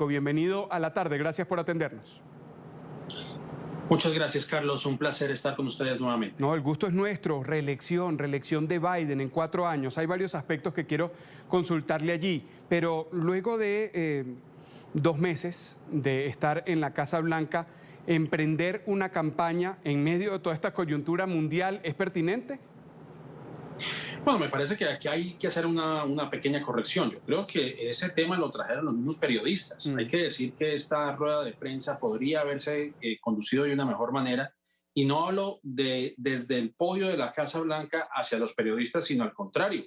Bienvenido a la tarde, gracias por atendernos. Muchas gracias, Carlos. Un placer estar con ustedes nuevamente. No, el gusto es nuestro. Reelección de Biden en 4 años. Hay varios aspectos que quiero consultarle allí, pero luego de 2 meses de estar en la Casa Blanca, ¿emprender una campaña en medio de toda esta coyuntura mundial es pertinente? Bueno, me parece que aquí hay que hacer una pequeña corrección. Yo creo que ese tema lo trajeron los mismos periodistas. Hay que decir que esta rueda de prensa podría haberse conducido de una mejor manera. Y no hablo desde el podio de la Casa Blanca hacia los periodistas, sino al contrario.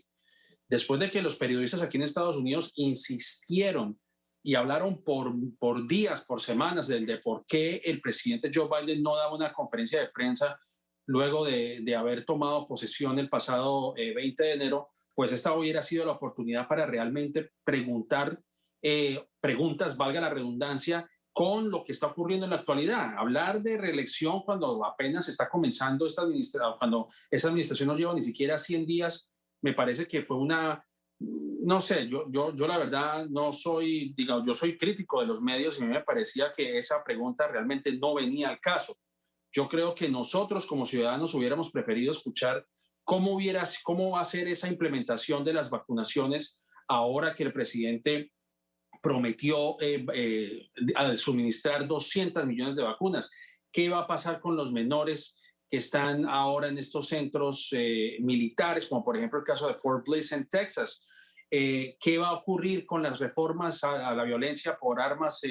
Después de que los periodistas aquí en Estados Unidos insistieron y hablaron por días, por semanas, de por qué el presidente Joe Biden no daba una conferencia de prensa luego de haber tomado posesión el pasado 20 de enero, pues esta hubiera sido la oportunidad para realmente preguntar preguntas, valga la redundancia, con lo que está ocurriendo en la actualidad. Hablar de reelección cuando apenas está comenzando esta administración, cuando esa administración no lleva ni siquiera 100 días, me parece que fue no sé, yo la verdad no soy, digamos, yo soy crítico de los medios y a mí me parecía que esa pregunta realmente no venía al caso. Yo creo que nosotros como ciudadanos hubiéramos preferido escuchar cómo va a ser esa implementación de las vacunaciones ahora que el presidente prometió suministrar 200 millones de vacunas. ¿Qué va a pasar con los menores que están ahora en estos centros militares, como por ejemplo el caso de Fort Bliss en Texas? ¿Qué va a ocurrir con las reformas a la violencia por armas,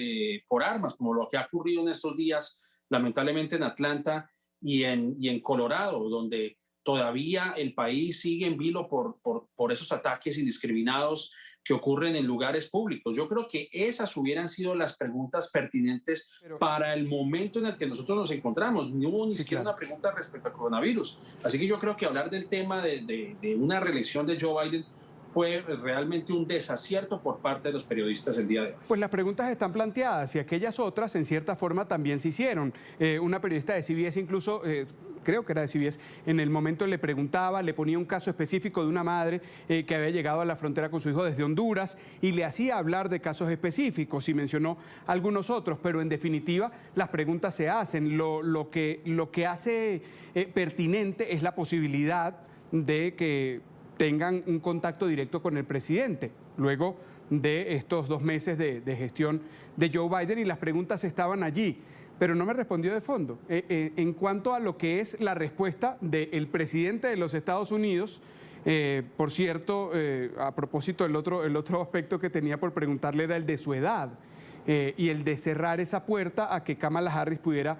como lo que ha ocurrido en estos días, lamentablemente en Atlanta y en Colorado, donde todavía el país sigue en vilo por esos ataques indiscriminados que ocurren en lugares públicos? Yo creo que esas hubieran sido las preguntas pertinentes para el momento en el que nosotros nos encontramos. No hubo ni siquiera una pregunta respecto al coronavirus. Así que yo creo que hablar del tema de una reelección de Joe Biden fue realmente un desacierto por parte de los periodistas el día de hoy. Pues las preguntas están planteadas y aquellas otras en cierta forma también se hicieron. Una periodista de CBS incluso, creo que era de CBS, en el momento le preguntaba, le ponía un caso específico de una madre que había llegado a la frontera con su hijo desde Honduras y le hacía hablar de casos específicos y mencionó algunos otros, pero en definitiva las preguntas se hacen. Lo que hace pertinente es la posibilidad de que tengan un contacto directo con el presidente, luego de estos 2 meses de gestión de Joe Biden, y las preguntas estaban allí, pero no me respondió de fondo. En cuanto a lo que es la respuesta del presidente de los Estados Unidos, por cierto, a propósito, el otro aspecto que tenía por preguntarle era el de su edad, y el de cerrar esa puerta a que Kamala Harris pudiera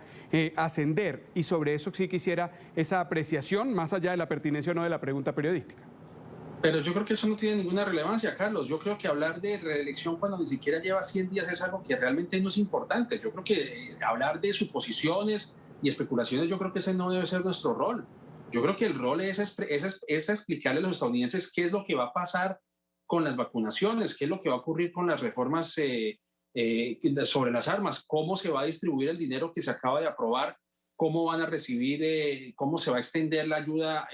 ascender, y sobre eso sí quisiera esa apreciación, más allá de la pertinencia o no de la pregunta periodística. Pero yo creo que eso no tiene ninguna relevancia, Carlos. Yo creo que hablar de reelección cuando ni siquiera lleva 100 días es algo que realmente no es importante. Yo creo que hablar de suposiciones y especulaciones, yo creo que ese no debe ser nuestro rol. Yo creo que el rol es explicarle a los estadounidenses qué es lo que va a pasar con las vacunaciones, qué es lo que va a ocurrir con las reformas sobre las armas, cómo se va a distribuir el dinero que se acaba de aprobar, cómo van a recibir, cómo se va a extender la ayuda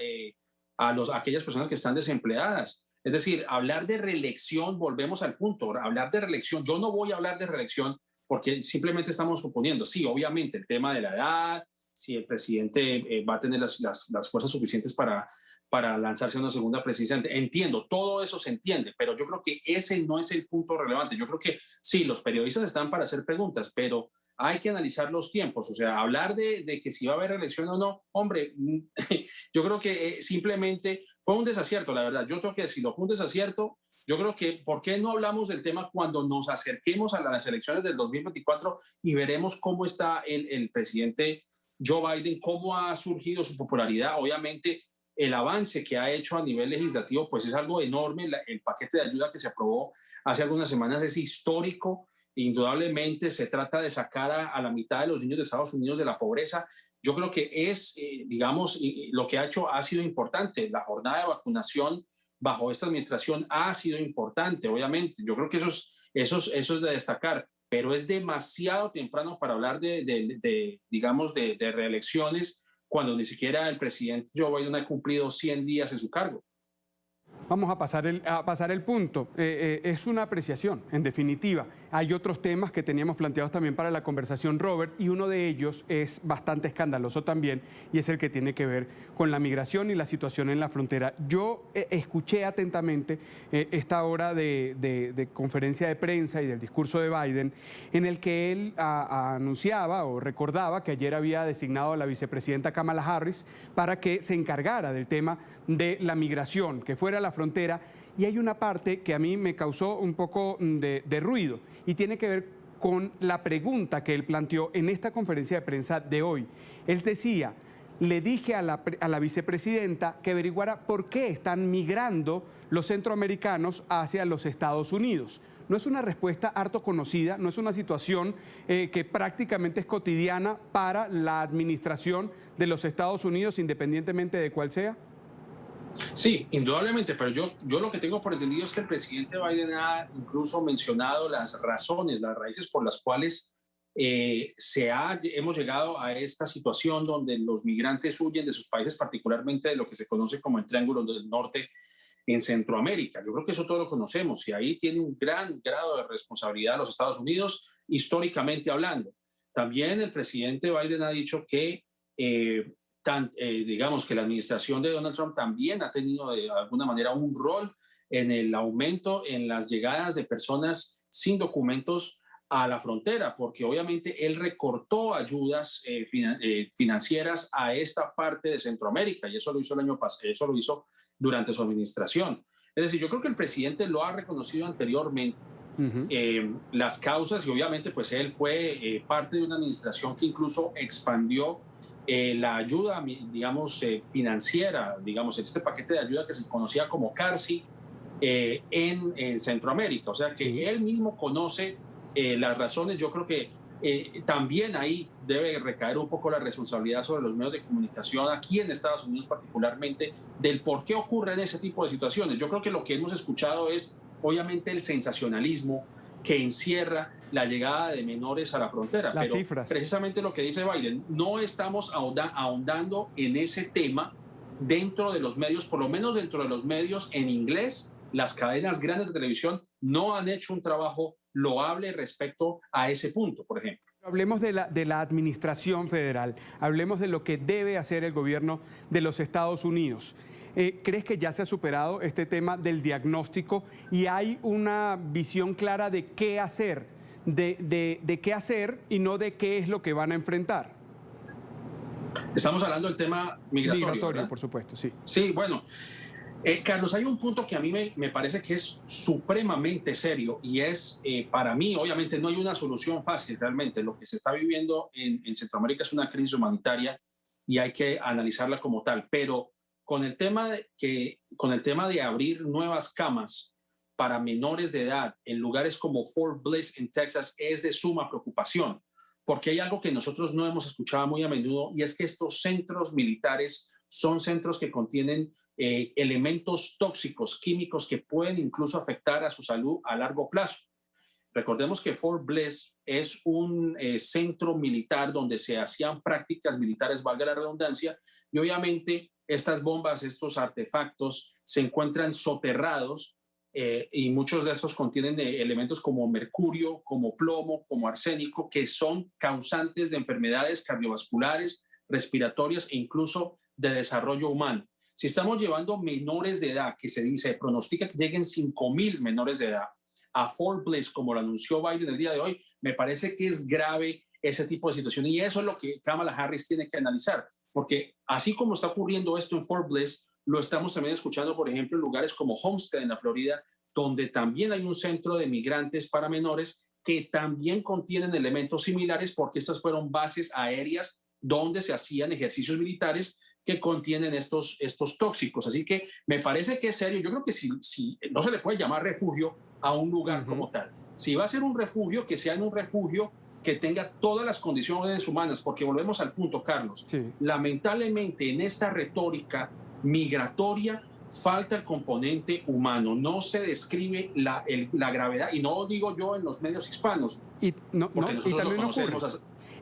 a aquellas personas que están desempleadas. Es decir, hablar de reelección, volvemos al punto, hablar de reelección, yo no voy a hablar de reelección porque simplemente estamos suponiendo, sí, obviamente el tema de la edad, si el presidente va a tener las fuerzas suficientes para lanzarse a una segunda presidencia. Entiendo, todo eso se entiende, pero yo creo que ese no es el punto relevante. Yo creo que sí, los periodistas están para hacer preguntas, pero hay que analizar los tiempos. O sea, hablar de que si va a haber elección o no, hombre, yo creo que simplemente fue un desacierto, la verdad. Yo creo que si lo fue un desacierto, yo creo que ¿por qué no hablamos del tema cuando nos acerquemos a las elecciones del 2024 y veremos cómo está el presidente Joe Biden, cómo ha surgido su popularidad? Obviamente, el avance que ha hecho a nivel legislativo, pues es algo enorme. El paquete de ayuda que se aprobó hace algunas semanas es histórico. Indudablemente se trata de sacar a la mitad de los niños de Estados Unidos de la pobreza. Yo creo que digamos, lo que ha hecho ha sido importante. La jornada de vacunación bajo esta administración ha sido importante, obviamente. Yo creo que eso es de destacar, pero es demasiado temprano para hablar digamos, de reelecciones cuando ni siquiera el presidente Joe Biden ha cumplido 100 días en su cargo. Vamos a pasar el punto. Es una apreciación, en definitiva. Hay otros temas que teníamos planteados también para la conversación, Robert, y uno de ellos es bastante escandaloso también, y es el que tiene que ver con la migración y la situación en la frontera. Yo escuché atentamente esta hora de conferencia de prensa y del discurso de Biden, en el que él anunciaba o recordaba que ayer había designado a la vicepresidenta Kamala Harris para que se encargara del tema de la migración, que fuera a la frontera. Y hay una parte que a mí me causó un poco de ruido y tiene que ver con la pregunta que él planteó en esta conferencia de prensa de hoy. Él decía, le dije a la vicepresidenta que averiguara por qué están migrando los centroamericanos hacia los Estados Unidos. No es una respuesta harto conocida, no es una situación que prácticamente es cotidiana para la administración de los Estados Unidos, independientemente de cuál sea. Sí, indudablemente, pero yo lo que tengo por entendido es que el presidente Biden ha incluso mencionado las razones, las raíces por las cuales hemos llegado a esta situación donde los migrantes huyen de sus países, particularmente de lo que se conoce como el Triángulo del Norte en Centroamérica. Yo creo que eso todos lo conocemos y ahí tiene un gran grado de responsabilidad los Estados Unidos, históricamente hablando. También el presidente Biden ha dicho que digamos que la administración de Donald Trump también ha tenido de alguna manera un rol en el aumento en las llegadas de personas sin documentos a la frontera, porque obviamente él recortó ayudas financieras a esta parte de Centroamérica y eso lo hizo el año pasado, eso lo hizo durante su administración. Es decir, yo creo que el presidente lo ha reconocido anteriormente. Las causas y obviamente pues él fue parte de una administración que incluso expandió la ayuda, digamos, financiera, digamos, este paquete de ayuda que se conocía como CARSI en Centroamérica. O sea, que él mismo conoce las razones. Yo creo que también ahí debe recaer un poco la responsabilidad sobre los medios de comunicación aquí en Estados Unidos particularmente del por qué ocurren ese tipo de situaciones. Yo creo que lo que hemos escuchado es obviamente el sensacionalismo que encierra la llegada de menores a la frontera. Las pero cifras. precisamente lo que dice Biden, no estamos ahondando en ese tema dentro de los medios, por lo menos dentro de los medios en inglés. Las cadenas grandes de televisión no han hecho un trabajo loable respecto a ese punto, por ejemplo. Hablemos de la administración federal, hablemos de lo que debe hacer el gobierno de los Estados Unidos. ¿Crees que ya se ha superado este tema del diagnóstico y hay una visión clara de qué hacer, de qué hacer y no de qué es lo que van a enfrentar? Estamos hablando del tema migratorio. Migratorio, por supuesto, sí. Sí, bueno. Carlos, hay un punto que a mí me parece que es supremamente serio y es, para mí, obviamente no hay una solución fácil realmente. Lo que se está viviendo en Centroamérica es una crisis humanitaria y hay que analizarla como tal. Pero con el tema de abrir nuevas camas para menores de edad en lugares como Fort Bliss en Texas es de suma preocupación, porque hay algo que nosotros no hemos escuchado muy a menudo y es que estos centros militares son centros que contienen elementos tóxicos, químicos que pueden incluso afectar a su salud a largo plazo. Recordemos que Fort Bliss es un centro militar donde se hacían prácticas militares, valga la redundancia, y obviamente estas bombas, estos artefactos se encuentran soterrados y muchos de estos contienen elementos como mercurio, como plomo, como arsénico, que son causantes de enfermedades cardiovasculares, respiratorias e incluso de desarrollo humano. Si estamos llevando menores de edad, que se pronostica que lleguen 5,000 menores de edad a Fort Bliss, como lo anunció Biden el día de hoy, me parece que es grave ese tipo de situación. Y eso es lo que Kamala Harris tiene que analizar, porque así como está ocurriendo esto en Fort Bliss, lo estamos también escuchando, por ejemplo, en lugares como Homestead, en la Florida, donde también hay un centro de migrantes para menores que también contienen elementos similares, porque estas fueron bases aéreas donde se hacían ejercicios militares que contienen estos tóxicos. Así que me parece que es serio. Yo creo que si no se le puede llamar refugio a un lugar como tal. Si va a ser un refugio, que sea en un refugio que tenga todas las condiciones humanas, porque volvemos al punto, Carlos. Sí. Lamentablemente en esta retórica migratoria falta el componente humano. No se describe la gravedad, y no lo digo yo en los medios hispanos. Y también ocurre.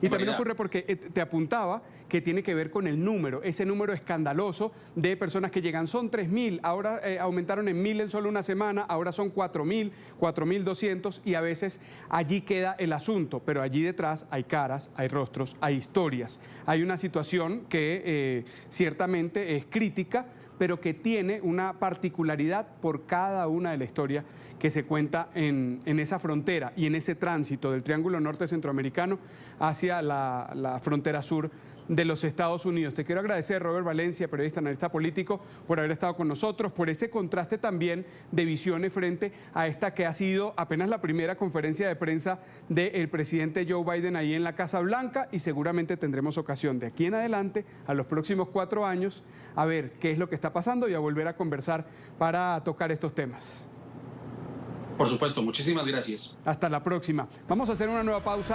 Y también ocurre porque te apuntaba que tiene que ver con el número, ese número escandaloso de personas que llegan. Son 3.000, ahora aumentaron en 1.000 en solo una semana, ahora son 4.000, 4.200 y a veces allí queda el asunto, pero allí detrás hay caras, hay rostros, hay historias. Hay una situación que ciertamente es crítica, pero que tiene una particularidad por cada una de la historia que se cuenta en esa frontera y en ese tránsito del Triángulo Norte Centroamericano hacia la frontera sur de los Estados Unidos. Te quiero agradecer, Robert Valencia, periodista, analista político, por haber estado con nosotros, por ese contraste también de visiones frente a esta que ha sido apenas la primera conferencia de prensa del presidente Joe Biden ahí en la Casa Blanca, y seguramente tendremos ocasión de aquí en adelante, a los próximos 4 años, a ver qué es lo que está pasando y a volver a conversar para tocar estos temas. Por supuesto, muchísimas gracias. Hasta la próxima. Vamos a hacer una nueva pausa.